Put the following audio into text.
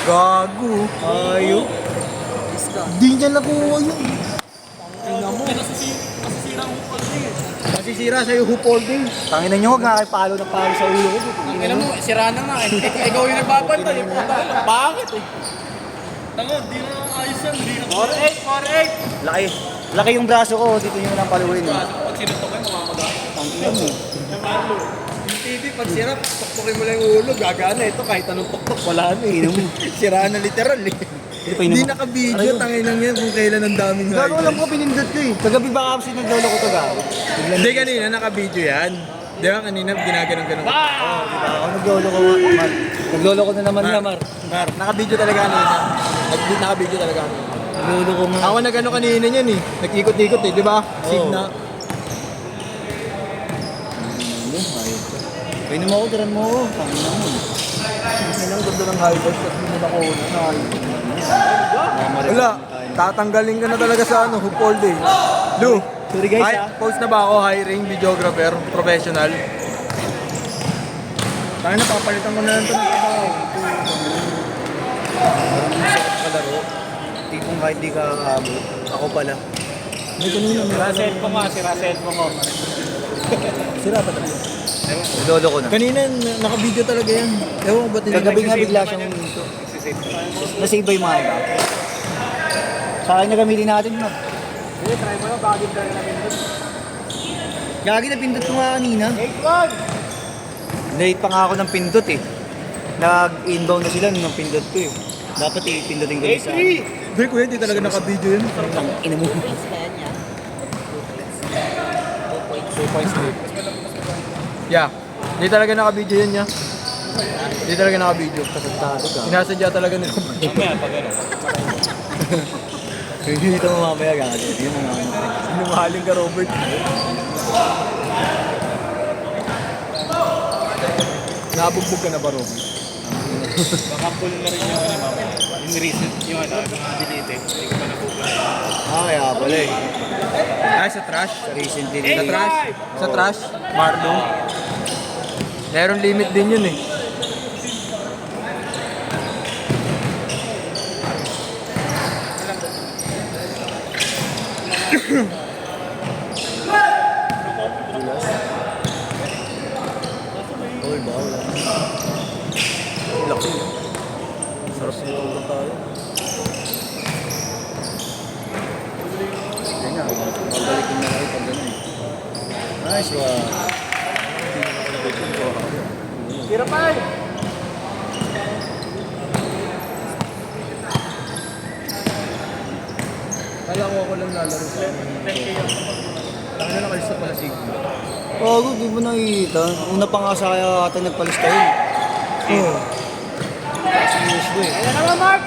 Gago. Ayun. Di niya nakuha yun. Masisira sa'yo hoop holding. Tangina nyo, huwag nga kayo palo na palo sa ulo ko. Ang ina mo, sira na nga. Ikaw yung nagbabantay. Bakit eh? Tanga, di na ayos yan. Di na 4-8, 4-8. Laki. Laki yung braso ko, dito nyo lang paluin. Pag sinuntok kayo, mamamaga. Tangina mo. Yung TV, pag sira, tuktukin mo lang yung ulo. Gagana ito, kahit anong tuktok, wala na eh. Ino mo. Sira na literal eh. Hindi naka-video, tangin lang yan kung kailan ang daming Gago, alam highlights. ko pinindot ko eh. Kagabi ba kasi naglolo ko to gago? Hindi kanina, naka-video yan. Di ba kanina, ginaganon-ganon. Oo, diba? Ako naglolo ko, Mar. Naglolo ko na naman nga, Mar. Mar, naka-video talaga kanina. Naka-video talaga kanina. Naglolo ko nga. Ako nag-ano kanina yan eh. Nag-ikot-ikot eh, di ba? Signa. Ano, ayos ka. Painom ako, tiran mo ako. Tangina mo. Ang ganda ng highlights at hindi mo nakuha na Wala, tatanggalin ka na talaga sa ano, hoop holding. Lu, Sorry guys, post na ba ako, hiring videographer, professional? Tayo na, papalitan ko na lang ito ng trabaho. Parang masarap kalaro. Tipong kahit di ka kaabot. Ako pala. May kanina, may Russell ko nga, si Russell ko nga. sira pa talaga. Naglolo ko na. Kanina, naka-video talaga yan. Ewan ko ba't hindi Kagabi nga bigla siyang nasave ba yung mga iba? Sa akin na gamitin natin, Mar. Sige, try mo na, bagay tayo na pindot. Gagi na pindot ko nga kanina. 8-1. Late pa nga ako ng pindot eh. Nag-inbound na sila nung pindot ko eh. Dapat ipindutin ko sa 8-3. Hindi kuya, hindi talaga naka-video yun. Ang ina mo. 2 points lead. Yeah, hindi talaga naka-video yun niya. Hindi talaga naka-video. Kasagtado ka. Sinasadya talaga nila. Mamaya, pag ano. Dito mo mamaya gagi. Yun ang ano. Sinumahaling ka, Robert. Nabugbog ka na ba, Robert? Baka pull na rin yung ano, mamaya. Yung recent, yung ano, delete. Hindi ko pa napupunan. Kaya pala eh. Ay, sa trash? Sa recent Sa din. trash? Sa trash? Marlo? Meron limit din yun eh. Tol ba? Wala. Laki. Sarap nito ulo tayo. Kaya nga, pabalikin na kayo pag ganun. Nice one. Tira pa eh. Kala ko ako lang lalaro sa Taka na nakalis na pala Sigma. Bago, di mo nakikita. Una pa nga sa kaya ata nagpalis tayo. Oo. Kasi news ko eh. Ayan naman, Mark!